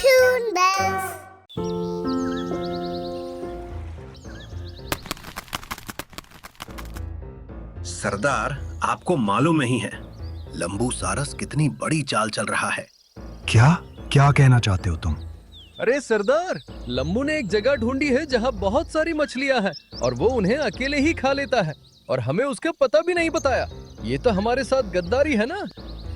Toon Bells. सरदार, आपको मालूम नहीं है लंबू सारस कितनी बड़ी चाल चल रहा है। क्या क्या कहना चाहते हो तुम? अरे सरदार, लंबू ने एक जगह ढूंढी है जहाँ बहुत सारी मछलियाँ हैं और वो उन्हें अकेले ही खा लेता है और हमें उसका पता भी नहीं बताया। ये तो हमारे साथ गद्दारी है ना?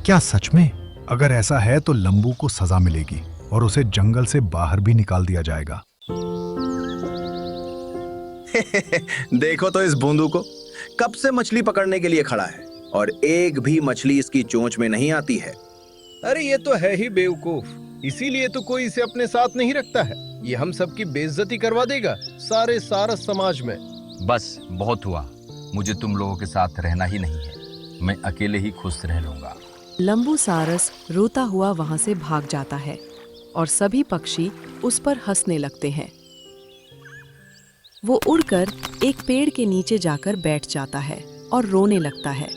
क्या सच में? अगर ऐसा है तो लंबू को सजा मिलेगी और उसे जंगल से बाहर भी निकाल दिया जाएगा। देखो तो इस बूंदू को, कब से मछली पकड़ने के लिए खड़ा है और एक भी मछली इसकी चोंच में नहीं आती है। अरे ये तो है ही बेवकूफ, इसीलिए तो कोई इसे अपने साथ नहीं रखता है। ये हम सबकी बेइज्जती करवा देगा सारे सारस समाज में। बस बहुत हुआ, मुझे तुम लोगों के साथ रहना ही नहीं है, मैं अकेले ही खुश रह लूंगा। लंबू सारस रोता हुआ वहां से भाग जाता है और सभी पक्षी उस पर हंसने लगते हैं। वो उड़कर एक पेड़ के नीचे जाकर बैठ जाता है और रोने लगता है।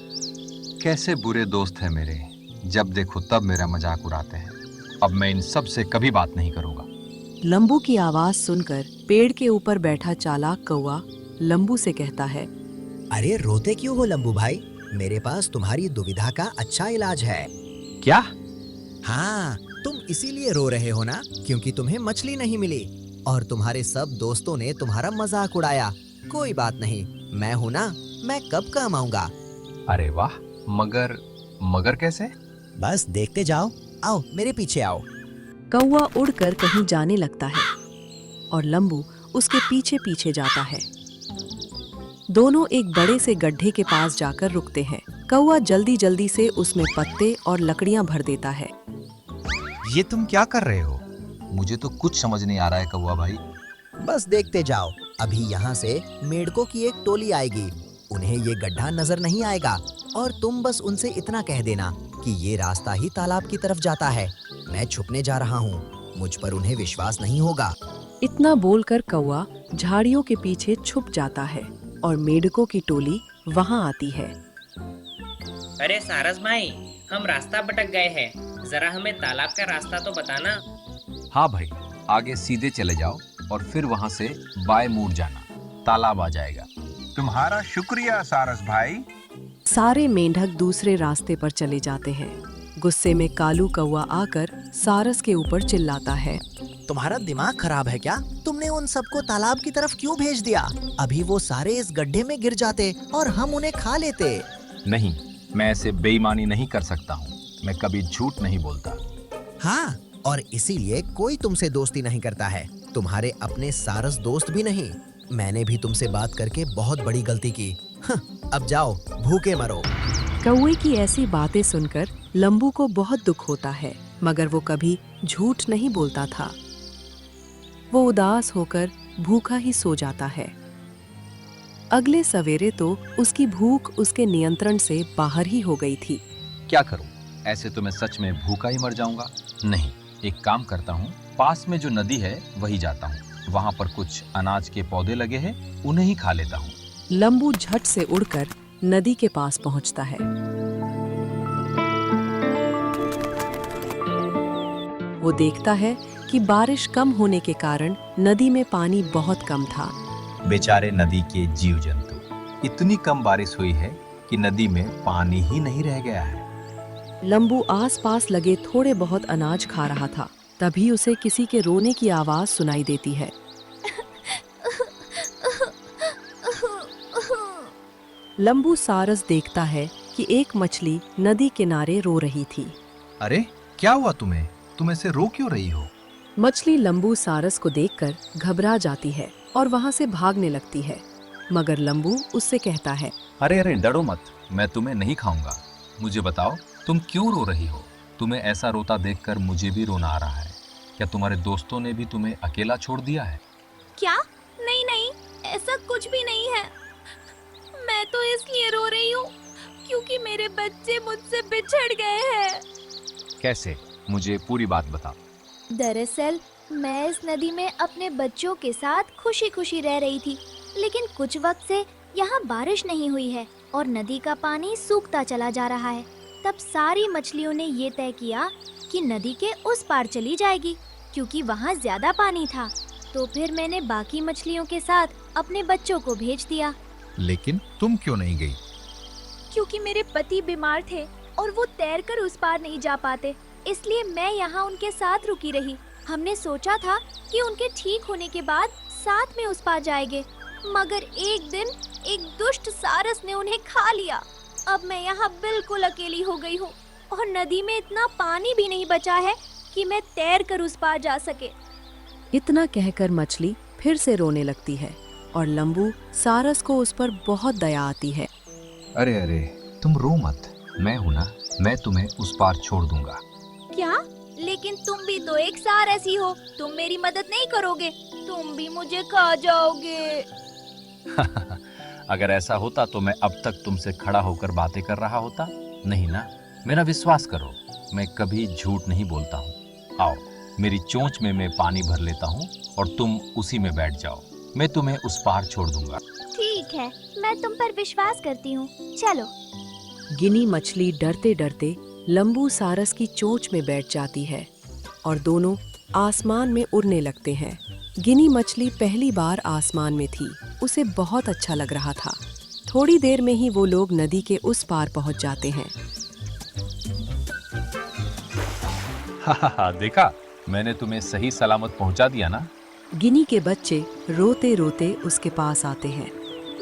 कैसे बुरे दोस्त हैं मेरे, जब देखो तब मेरा मजाक उड़ाते हैं। अब मैं इन सब से कभी बात नहीं करूंगा। लंबू की आवाज सुनकर पेड़ के ऊपर बैठा चालाक कौवा लंबू से कहता है, अरे रोते क्यों हो लंबू भाई, मेरे पास तुम्हारी दुविधा का अच्छा इलाज है। क्या? हाँ, तुम इसीलिए रो रहे हो ना क्योंकि तुम्हें मछली नहीं मिली और तुम्हारे सब दोस्तों ने तुम्हारा मजाक उड़ाया। कोई बात नहीं, मैं हूँ ना, मैं कब काम आऊंगा। अरे वाह, मगर कैसे? बस देखते जाओ, आओ मेरे पीछे आओ। कौवा उड़कर कहीं जाने लगता है और लंबू उसके पीछे पीछे जाता है। दोनों एक बड़े से गड्ढे के पास जाकर रुकते हैं। कौवा जल्दी जल्दी से उसमें पत्ते और लकड़ियां भर देता है। ये तुम क्या कर रहे हो? मुझे तो कुछ समझ नहीं आ रहा है कौवा भाई। बस देखते जाओ, अभी यहाँ से मेढकों की एक टोली आएगी। उन्हें ये गड्ढा नजर नहीं आएगा और तुम बस उनसे इतना कह देना कि ये रास्ता ही तालाब की तरफ जाता है। मैं छुपने जा रहा हूँ, मुझ पर उन्हें विश्वास नहीं होगा। इतना बोलकर कौवा झाड़ियों के पीछे छुप जाता है और मेढकों की टोली वहां आती है। अरे सारस भाई, हम रास्ता भटक गए हैं, जरा हमें तालाब का रास्ता तो बताना। हाँ भाई, आगे सीधे चले जाओ और फिर वहाँ से बाएं मुड़ जाना, तालाब आ जाएगा। तुम्हारा शुक्रिया सारस भाई। सारे मेंढक दूसरे रास्ते पर चले जाते हैं। गुस्से में कालू कौवा आकर सारस के ऊपर चिल्लाता है, तुम्हारा दिमाग खराब है क्या? तुमने उन सबको तालाब की तरफ क्यों भेज दिया? अभी वो सारे इस गड्ढे में गिर जाते और हम उन्हें खा लेते। नहीं, मैं ऐसे बेईमानी नहीं कर सकता हूँ, मैं कभी झूठ नहीं बोलता। हाँ, और इसीलिए कोई तुमसे दोस्ती नहीं करता है, तुम्हारे अपने सारस दोस्त भी नहीं। मैंने भी तुमसे बात करके बहुत बड़ी गलती की। अब जाओ, भूखे मरो। कौवे की ऐसी बातें सुनकर लंबू को बहुत दुख होता है, मगर वो कभी झूठ नहीं बोलता था। वो उदास होकर भूखा ही सो जाता है। अगले सवेरे तो उसकी भूख उसके नियंत्रण से बाहर ही हो गई थी। क्या करूं? ऐसे तो मैं सच में भूखा ही मर जाऊंगा। नहीं, एक काम करता हूँ, पास में जो नदी है वही जाता हूँ, वहाँ पर कुछ अनाज के पौधे लगे हैं, उन्हें ही खा लेता हूँ। लंबू झट से उड़कर नदी के पास पहुँचता है। वो देखता है कि बारिश कम होने के कारण नदी में पानी बहुत कम था। बेचारे नदी के जीव जंतु, इतनी कम बारिश हुई है कि नदी में पानी ही नहीं रह गया है। लंबू आसपास लगे थोड़े बहुत अनाज खा रहा था, तभी उसे किसी के रोने की आवाज सुनाई देती है। लंबू सारस देखता है कि एक मछली नदी किनारे रो रही थी। अरे क्या हुआ तुम्हें? तुम ऐसे रो क्यों रही हो? मछली लंबू सारस को देखकर घबरा जाती है और वहां से भागने लगती है, मगर लंबू उससे कहता है, अरे डरो मत, मैं तुम्हें नहीं खाऊंगा। मुझे बताओ, तुम क्यों रो रही हो? तुम्हें ऐसा रोता देखकर मुझे भी रोना आ रहा है। क्या तुम्हारे दोस्तों ने भी तुम्हें अकेला छोड़ दिया है? क्या? नहीं नहीं, ऐसा कुछ भी नहीं है। मैं तो इसलिए रो रही हूँ क्योंकि मेरे बच्चे मुझसे बिछड़ गए हैं। कैसे? मुझे पूरी बात बताओ। दरअसल मैं इस नदी में अपने बच्चों के साथ खुशी खुशी रह रही थी, लेकिन कुछ वक्त से यहाँ बारिश नहीं हुई है और नदी का पानी सूखता चला जा रहा है। तब सारी मछलियों ने ये तय किया कि नदी के उस पार चली जाएगी क्योंकि वहाँ ज्यादा पानी था। तो फिर मैंने बाकी मछलियों के साथ अपने बच्चों को भेज दिया। लेकिन तुम क्यों नहीं गई? क्योंकि मेरे पति बीमार थे और वो तैरकर उस पार नहीं जा पाते, इसलिए मैं यहाँ उनके साथ रुकी रही। हमने सोचा था कि उनके ठीक होने के बाद साथ में उस पार जाएंगे, मगर एक दिन एक दुष्ट सारस ने उन्हें खा लिया। अब मैं यहाँ बिल्कुल अकेली हो गई हूँ और नदी में इतना पानी भी नहीं बचा है कि मैं तैरकर उस पार जा सके। इतना कहकर मछली फिर से रोने लगती है और लंबू सारस को उस पर बहुत दया आती है। अरे अरे, तुम रो मत, मैं हूं ना, मैं तुम्हें उस पार छोड़ दूंगा। क्या? लेकिन तुम भी तो एक सारस ही हो, तुम मेरी मदद नहीं करोगे, तुम भी मुझे खा जाओगे। अगर ऐसा होता तो मैं अब तक तुमसे खड़ा होकर बातें कर रहा होता? नहीं ना, मेरा विश्वास करो, मैं कभी झूठ नहीं बोलता हूँ। आओ, मेरी चोंच में मैं पानी भर लेता हूँ और तुम उसी में बैठ जाओ, मैं तुम्हें उस पार छोड़ दूंगा। ठीक है, मैं तुम पर विश्वास करती हूँ, चलो। गिनी मछली डरते डरते लंबू सारस की चोंच में बैठ जाती है और दोनों आसमान में उड़ने लगते हैं। गिनी मछली पहली बार आसमान में थी, उसे बहुत अच्छा लग रहा था। थोड़ी देर में ही वो लोग नदी के उस पार पहुंच जाते हैं। देखा, मैंने तुम्हें सही सलामत पहुंचा दिया ना। गिनी के बच्चे रोते रोते उसके पास आते हैं।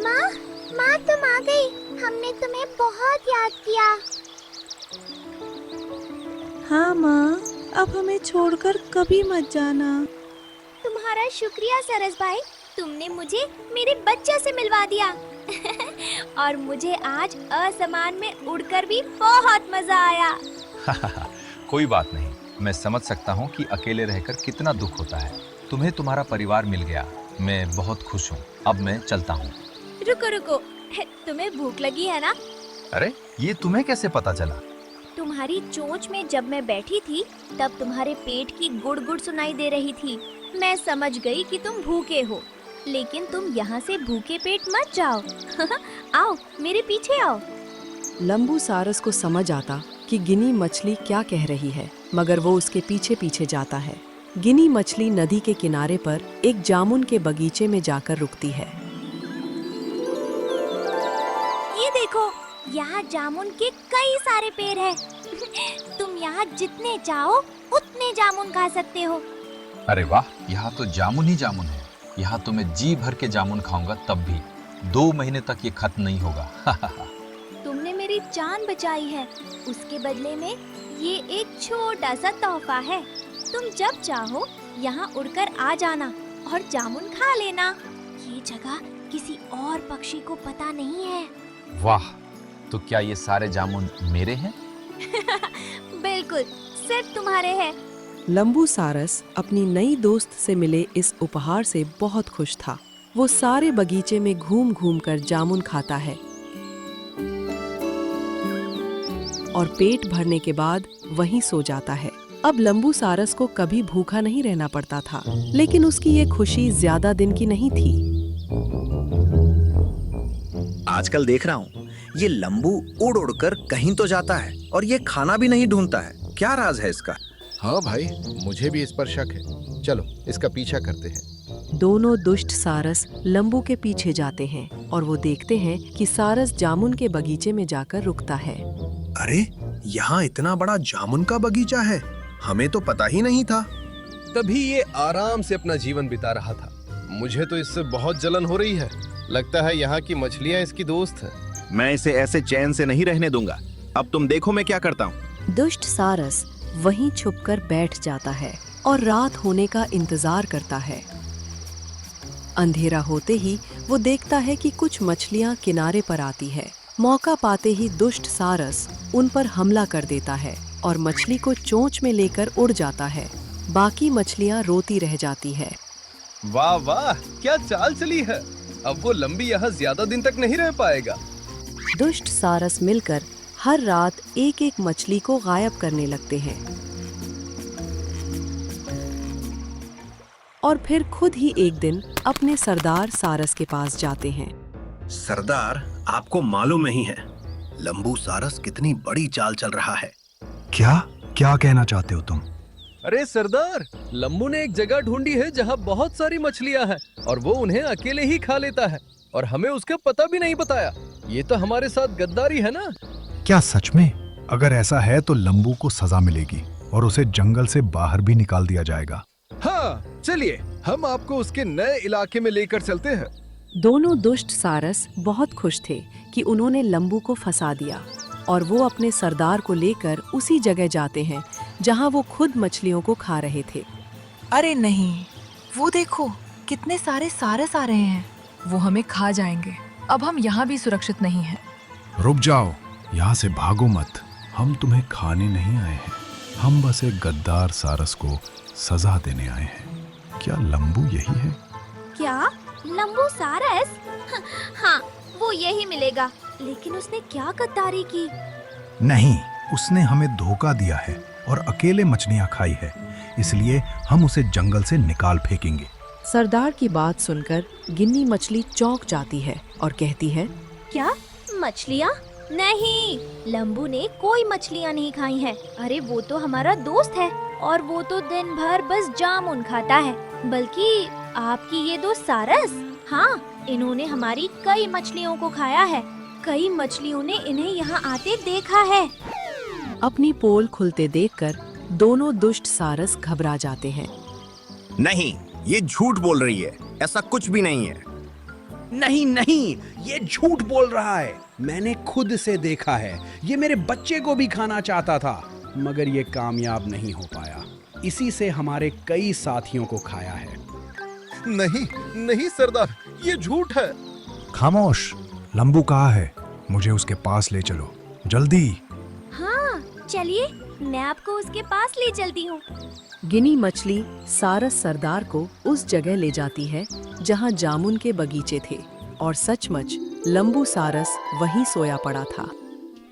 माँ, माँ तुम आ गई, हमने तुम्हें बहुत याद किया। हाँ माँ, अब हमें छोड़कर कभी मत जाना। तुम्हारा शुक्रिया सरस भाई, तुमने मुझे मेरे बच्चे से मिलवा दिया। और मुझे आज आसमान में उड़कर भी बहुत मजा आया। कोई बात नहीं, मैं समझ सकता हूँ कि अकेले रहकर कितना दुख होता है। तुम्हें तुम्हारा परिवार मिल गया, मैं बहुत खुश हूँ। अब मैं चलता हूँ। रुको रुको, तुम्हें भूख लगी है ना? अरे, ये तुम्हें कैसे पता चला? तुम्हारी चोंच में जब मैं बैठी थी तब तुम्हारे पेट की गुड़ गुड़ सुनाई दे रही थी। मैं समझ गई कि तुम भूखे हो, लेकिन तुम यहाँ से भूखे पेट मत जाओ। आओ, मेरे पीछे आओ। लंबू सारस को समझ आता कि गिनी मछली क्या कह रही है, मगर वो उसके पीछे पीछे जाता है। गिनी मछली नदी के किनारे पर एक जामुन के बगीचे में जाकर रुकती है। ये देखो, यहाँ जामुन के कई सारे पेड़ हैं। तुम यहाँ जितने चाहो उतने जामुन खा सकते हो। अरे वाह, यहाँ तो जामुन ही जामुन है। यहाँ तो मैं जी भर के जामुन खाऊंगा, तब भी 2 महीने तक ये खत्म नहीं होगा। तुमने मेरी जान बचाई है, उसके बदले में ये एक छोटा सा तोहफा है। तुम जब चाहो यहाँ उड़कर आ जाना और जामुन खा लेना। ये जगह किसी और पक्षी को पता नहीं है। वाह, तो क्या ये सारे जामुन मेरे हैं? बिल्कुल, सिर्फ तुम्हारे हैं। लंबू सारस अपनी नई दोस्त से मिले इस उपहार से बहुत खुश था। वो सारे बगीचे में घूम घूम कर जामुन खाता है और पेट भरने के बाद वहीं सो जाता है। अब लंबू सारस को कभी भूखा नहीं रहना पड़ता था, लेकिन उसकी ये खुशी ज्यादा दिन की नहीं थी। आजकल देख रहा हूँ ये लंबू उड़ उड़ कर कहीं तो जाता है और ये खाना भी नहीं ढूंढता है। क्या राज है इसका? हाँ भाई, मुझे भी इस पर शक है। चलो इसका पीछा करते हैं। दोनों दुष्ट सारस लंबू के पीछे जाते हैं और वो देखते हैं कि सारस जामुन के बगीचे में जाकर रुकता है। अरे, यहाँ इतना बड़ा जामुन का बगीचा है, हमें तो पता ही नहीं था। तभी ये आराम से अपना जीवन बिता रहा था। मुझे तो इससे बहुत जलन हो रही है। लगता है यहाँ की मछलियाँ इसकी दोस्त हैं। मैं इसे ऐसे चैन से नहीं रहने दूंगा। अब तुम देखो मैं क्या करता हूँ। दुष्ट सारस वहीं छुपकर बैठ जाता है और रात होने का इंतजार करता है। अंधेरा होते ही वो देखता है कि कुछ मछलियां किनारे पर आती है। मौका पाते ही दुष्ट सारस उन पर हमला कर देता है और मछली को चोंच में लेकर उड़ जाता है। बाकी मछलियां रोती रह जाती है। वाह वाह, क्या चाल चली है। अब वो लंबी यहाँ ज्यादा दिन तक नहीं रह पाएगा। दुष्ट सारस मिलकर हर रात एक एक मछली को गायब करने लगते हैं और फिर खुद ही एक दिन अपने सरदार सारस के पास जाते हैं। सरदार, आपको मालूम नहीं है लंबू सारस कितनी बड़ी चाल चल रहा है। क्या क्या कहना चाहते हो तुम? अरे सरदार, लम्बू ने एक जगह ढूंढी है जहाँ बहुत सारी मछलियाँ हैं और वो उन्हें अकेले ही खा लेता है और हमें उसका पता भी नहीं बताया। ये तो हमारे साथ गद्दारी है ना? क्या सच में? अगर ऐसा है तो लंबू को सजा मिलेगी और उसे जंगल से बाहर भी निकाल दिया जाएगा। हाँ, चलिए हम आपको उसके नए इलाके में लेकर चलते हैं। दोनों दुष्ट सारस बहुत खुश थे कि उन्होंने लंबू को फंसा दिया और वो अपने सरदार को लेकर उसी जगह जाते हैं जहां वो खुद मछलियों को खा रहे थे। अरे नहीं, वो देखो कितने सारे सारस आ रहे हैं, वो हमें खा जाएंगे। अब हम यहाँ भी सुरक्षित नहीं हैं। रुक जाओ, यहाँ से भागो मत। हम तुम्हें खाने नहीं आए हैं, हम बस एक गद्दार सारस को सजा देने आए हैं। क्या लंबू यही है? क्या लंबू सारस? हाँ, वो यही मिलेगा। लेकिन उसने क्या गद्दारी की? नहीं, उसने हमें धोखा दिया है और अकेले मछलियाँ खाई है, इसलिए हम उसे जंगल से निकाल फेंकेंगे। सरदार की बात सुनकर गिन्नी मछली चौंक जाती है और कहती है, क्या मछलियाँ? नहीं, लंबू ने कोई मछलियाँ नहीं खाई हैं। अरे वो तो हमारा दोस्त है और वो तो दिन भर बस जामुन खाता है। बल्कि आपकी ये दोस्त सारस, हाँ, इन्होंने हमारी कई मछलियों को खाया है। कई मछलियों ने इन्हें यहाँ आते देखा है। अपनी पोल खुलते देखकर दोनों दुष्ट सारस घबरा जाते हैं। नहीं, ये झूठ बोल रही है, ऐसा कुछ भी नहीं है। नहीं नहीं, ये झूठ बोल रहा है। मैंने खुद से देखा है, ये मेरे बच्चे को भी खाना चाहता था, मगर ये कामयाब नहीं हो पाया। इसी से हमारे कई साथियों को खाया है। नहीं नहीं सरदार, ये झूठ है। खामोश, लंबू कहाँ है? मुझे उसके पास ले चलो, जल्दी। हाँ, चलिए, मैं आपको उसके पास ले चलती हूँ। गिनी मछली सारस सरदार को उस जगह ले जाती है जहाँ जामुन के बगीचे थे और सचमुच लंबू सारस वहीं सोया पड़ा था।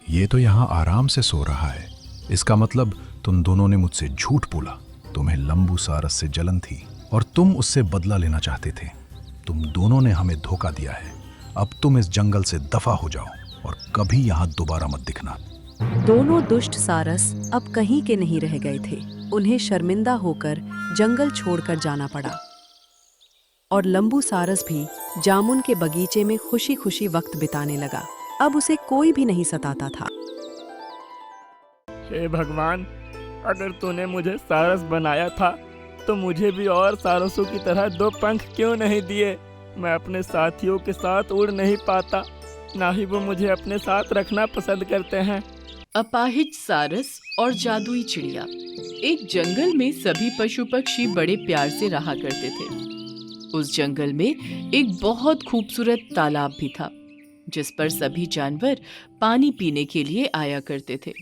ये तो यहाँ आराम से सो रहा है। इसका मतलब तुम दोनों ने मुझसे झूठ बोला। तुम्हें लंबू सारस से जलन थी और तुम उससे बदला लेना चाहते थे। तुम दोनों ने हमें धोखा दिया है। अब तुम इस जंगल से दफा हो जाओ और कभी यहाँ दोबारा मत दिखना। दोनों दुष्ट सारस अब कहीं के नहीं रह गए थे। उन्हें शर्मिंदा होकर जंगल छोड़कर जाना पड़ा और लंबू सारस भी जामुन के बगीचे में खुशी खुशी वक्त बिताने लगा। अब उसे कोई भी नहीं सताता था। हे भगवान, अगर तूने मुझे सारस बनाया था तो मुझे भी और सारसों की तरह दो पंख क्यों नहीं दिए? मैं अपने साथियों के साथ उड़ नहीं पाता, ना ही वो मुझे अपने साथ रखना पसंद करते हैं। अपाहिज सारस और जादुई चिड़िया। एक जंगल में सभी पशु पक्षी बड़े प्यार से रहा करते थे। उस जंगल में एक बहुत खूबसूरत तालाब भी था, जिस पर सभी जानवर पानी पीने के लिए आया करते थे।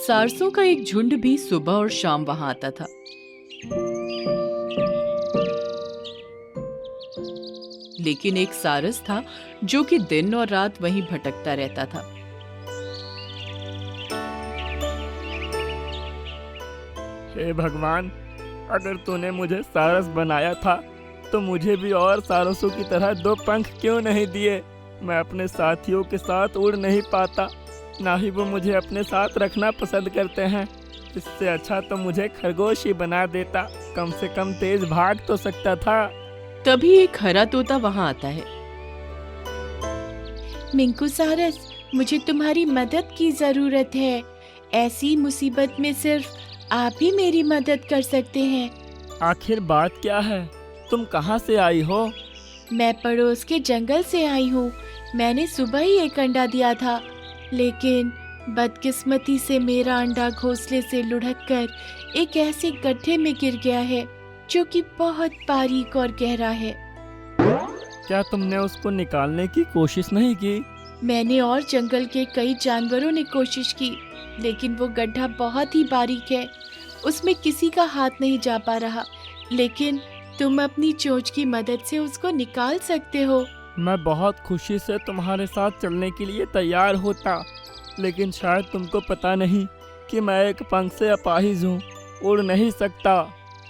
सारसों का एक झुंड भी सुबह और शाम वहां आता था। लेकिन एक सारस था जो कि दिन और रात वहीं भटकता रहता था। हे भगवान, अगर तूने मुझे सारस बनाया था तो मुझे भी और सारसों की तरह दो पंख क्यों नहीं दिए? मैं अपने साथियों के साथ उड़ नहीं पाता, ना ही वो मुझे अपने साथ रखना पसंद करते हैं। इससे अच्छा तो मुझे खरगोश ही बना देता, कम से कम तेज भाग तो सकता था। तभी एक हरा तोता वहां आता है। मिंकू सारस, मुझे तुम्हारी मदद की जरूरत है। ऐसी मुसीबत में सिर्फ आप ही मेरी मदद कर सकते हैं। आखिर बात क्या है? तुम कहाँ से आई हो? मैं पड़ोस के जंगल से आई हूँ। मैंने सुबह ही एक अंडा दिया था, लेकिन बदकिस्मती से मेरा अंडा घोंसले से लुढ़ककर एक ऐसे गड्ढे में गिर गया है जो कि बहुत बारीक और गहरा है। क्या तुमने उसको निकालने की कोशिश नहीं की? मैंने और जंगल के कई जानवरों ने कोशिश की, लेकिन वो गड्ढा बहुत ही बारीक है, उसमें किसी का हाथ नहीं जा पा रहा। लेकिन तुम अपनी चोंच की मदद से उसको निकाल सकते हो। मैं बहुत खुशी से तुम्हारे साथ चलने के लिए तैयार होता, लेकिन शायद तुमको पता नहीं कि मैं एक पंख से अपाहिज हूँ, उड़ नहीं सकता।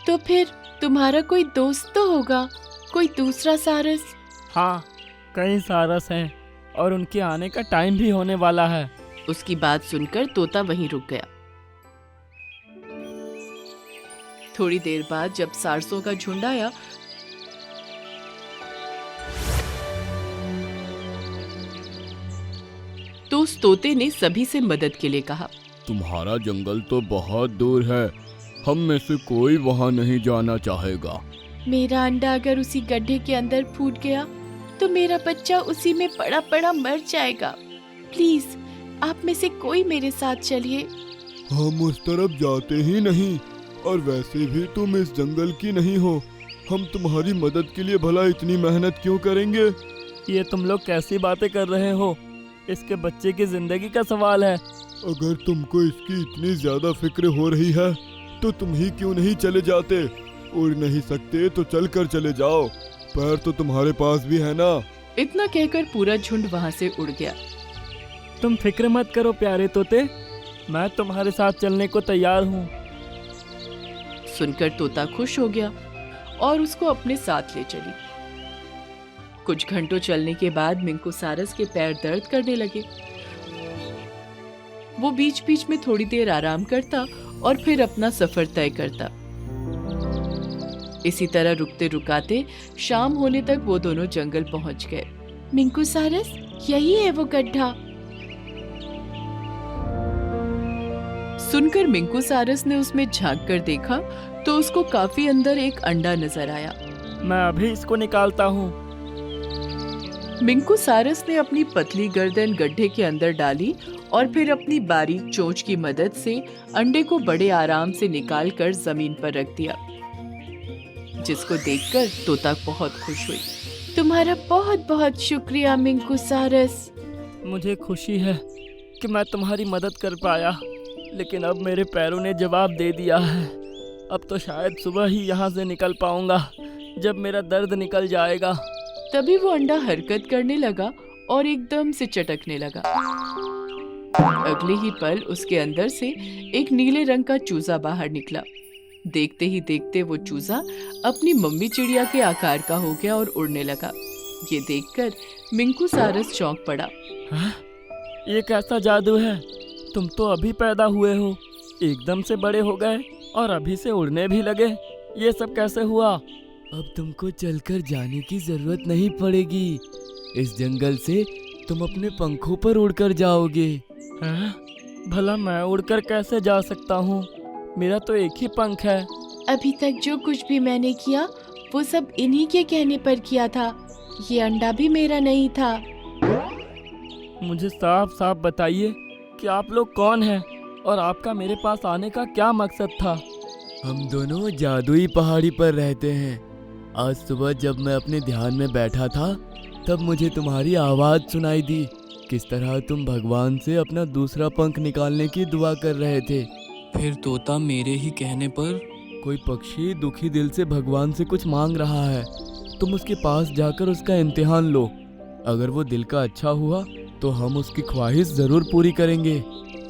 तो फिर तुम्हारा कोई दोस्त तो होगा, कोई दूसरा सारस? हाँ, कई सारस हैं और उनके आने का टाइम भी होने वाला है। उसकी बात सुनकर तोता वहीं रुक गया। थोड़ी देर बाद जब सारसों का झुंड आया तो उस तोते ने सभी से मदद के लिए कहा, तुम्हारा जंगल तो बहुत दूर है, हम में से कोई वहाँ नहीं जाना चाहेगा। मेरा अंडा अगर उसी गड्ढे के अंदर फूट गया तो मेरा बच्चा उसी में पड़ा पड़ा मर जाएगा। प्लीज आप में से कोई मेरे साथ चलिए। हम उस तरफ जाते ही नहीं, और वैसे भी तुम इस जंगल की नहीं हो। हम तुम्हारी मदद के लिए भला इतनी मेहनत क्यों करेंगे? ये तुम लोग कैसी बातें कर रहे हो? इसके बच्चे की जिंदगी का सवाल है। अगर तुमको इसकी इतनी ज्यादा फिक्र हो रही है तो तुम ही क्यों नहीं चले जाते? उड़ नहीं सकते तो चल कर चले जाओ, पैर तो तुम्हारे पास भी है ना। इतना कहकर पूरा झुंड वहाँ से उड़ गया। तुम फिक्र मत करो प्यारे तोते, मैं तुम्हारे साथ चलने को तैयार हूँ। सुनकर तोता खुश हो गया और उसको अपने साथ ले चली। कुछ घंटों चलने के बाद मिंकू सारस के पैर दर्द करने लगे। वो बीच बीच में थोड़ी देर आराम करता और फिर अपना सफर तय करता। इसी तरह रुकते रुकाते शाम होने तक वो दोनों जंगल पहुंच गए। मिंकू सारस, यही है वो गड्ढा। सुनकर मिंकू सारस ने उसमें झांक कर देखा तो उसको काफी अंदर एक अंडा नजर आया। मैं अभी इसको निकालता हूँ। मिंकू सारस ने अपनी पतली गर्दन गड्ढे के अंदर डाली और फिर अपनी बारीक चोंच की मदद से अंडे को बड़े आराम से निकालकर जमीन पर रख दिया, जिसको देखकर तोता बहुत खुश हुई। तुम्हारा बहुत बहुत शुक्रिया मिंकू सारस। मुझे खुशी है कि मैं तुम्हारी मदद कर पाया, लेकिन अब मेरे पैरों ने जवाब दे दिया है। अब तो शायद सुबह ही यहाँ से निकल पाऊंगा, जब मेरा दर्द निकल जाएगा। तभी वो अंडा हरकत करने लगा और एकदम से चटकने लगा। अगले ही पल उसके अंदर से एक नीले रंग का चूजा बाहर निकला। देखते ही देखते वो चूजा अपनी मम्मी चिड़िया के आकार का हो गया और उड़ने लगा। ये देखकर मिंकू सारस चौंक पड़ा। ये कैसा जादू है? तुम तो अभी पैदा हुए हो, एकदम से बड़े हो गए और अभी से उड़ने भी लगे। ये सब कैसे हुआ? अब तुमको चलकर जाने की जरूरत नहीं पड़ेगी। इस जंगल से तुम अपने पंखों पर उड़कर जाओगे। हैं? भला मैं उड़कर कैसे जा सकता हूँ? मेरा तो एक ही पंख है। अभी तक जो कुछ भी मैंने किया वो सब इन्हीं के कहने पर किया था। ये अंडा भी मेरा नहीं था। मुझे साफ साफ बताइए कि आप लोग कौन हैं और आपका मेरे पास आने का क्या मकसद था? हम दोनों जादुई पहाड़ी पर रहते हैं। आज सुबह जब मैं अपने ध्यान में बैठा था तब मुझे तुम्हारी आवाज़ सुनाई दी। किस तरह तुम भगवान से अपना दूसरा पंख निकालने की दुआ कर रहे थे। फिर तोता मेरे ही कहने पर कोई पक्षी दुखी दिल से भगवान से कुछ मांग रहा है। तुम उसके पास जाकर उसका इम्तिहान लो। अगर वो दिल का अच्छा हुआ तो हम उसकी ख्वाहिश जरूर पूरी करेंगे।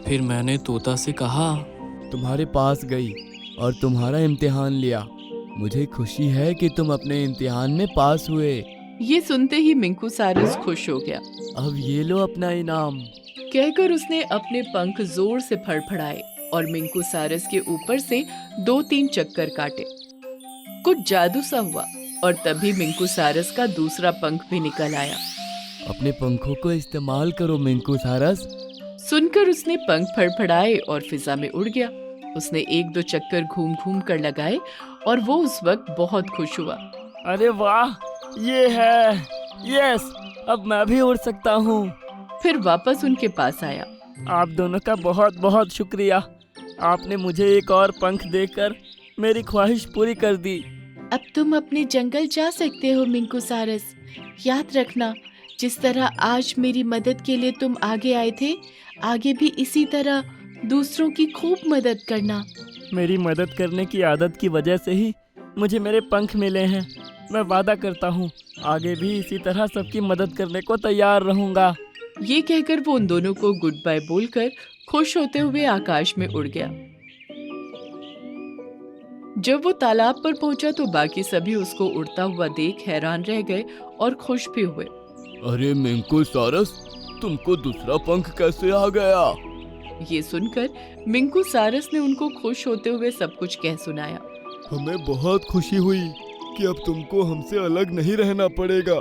फिर मैंने तोता से कहा, तुम्हारे पास गई और तुम्हारा इम्तिहान लिया। मुझे खुशी है कि तुम अपने इम्तिहान में पास हुए। ये सुनते ही मिंकू सारस खुश हो गया। अब ये लो अपना इनाम, कहकर उसने अपने पंख जोर से फड़फड़ाए और मिंकू सारस के ऊपर से 2-3 चक्कर काटे। कुछ जादू सा हुआ और तभी मिंकू सारस का दूसरा पंख भी निकल आया। अपने पंखों को इस्तेमाल करो मिंकू सारस। सुनकर उसने पंख फड़फड़ाए और फिजा में उड़ गया। उसने 1-2 चक्कर घूम घूम कर लगाए और वो उस वक्त बहुत खुश हुआ। अरे वाह, ये है, यस, अब मैं भी उड़ सकता हूँ। फिर वापस उनके पास आया। आप दोनों का बहुत बहुत शुक्रिया। आपने मुझे एक और पंख देकर मेरी ख्वाहिश पूरी कर दी। अब तुम अपने जंगल जा सकते हो मिंकू सारस। याद रखना, जिस तरह आज मेरी मदद के लिए तुम आगे आए थे, आगे भी इसी तरह दूसरों की खूब मदद करना। मेरी मदद करने की आदत की वजह से ही मुझे मेरे पंख मिले हैं। मैं वादा करता हूँ आगे भी इसी तरह सबकी मदद करने को तैयार रहूँगा। ये कहकर वो उन दोनों को गुड बाय बोलकर खुश होते हुए आकाश में उड़ गया। जब वो तालाब पर पहुंचा तो बाकी सभी उसको उड़ता हुआ देख हैरान रह गए और खुश भी हुए। अरे मिंकू सारस, तुमको दूसरा पंख कैसे आ गया? ये सुनकर मिंकू सारस ने उनको खुश होते हुए सब कुछ कह सुनाया। हमें बहुत खुशी हुई कि अब तुमको हमसे अलग नहीं रहना पड़ेगा।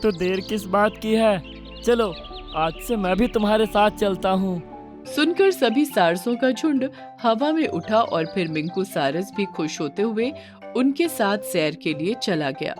तो देर किस बात की है, चलो आज से मैं भी तुम्हारे साथ चलता हूँ। सुनकर सभी सारसों का झुंड हवा में उठा और फिर मिंकू सारस भी खुश होते हुए उनके साथ सैर के लिए चला गया।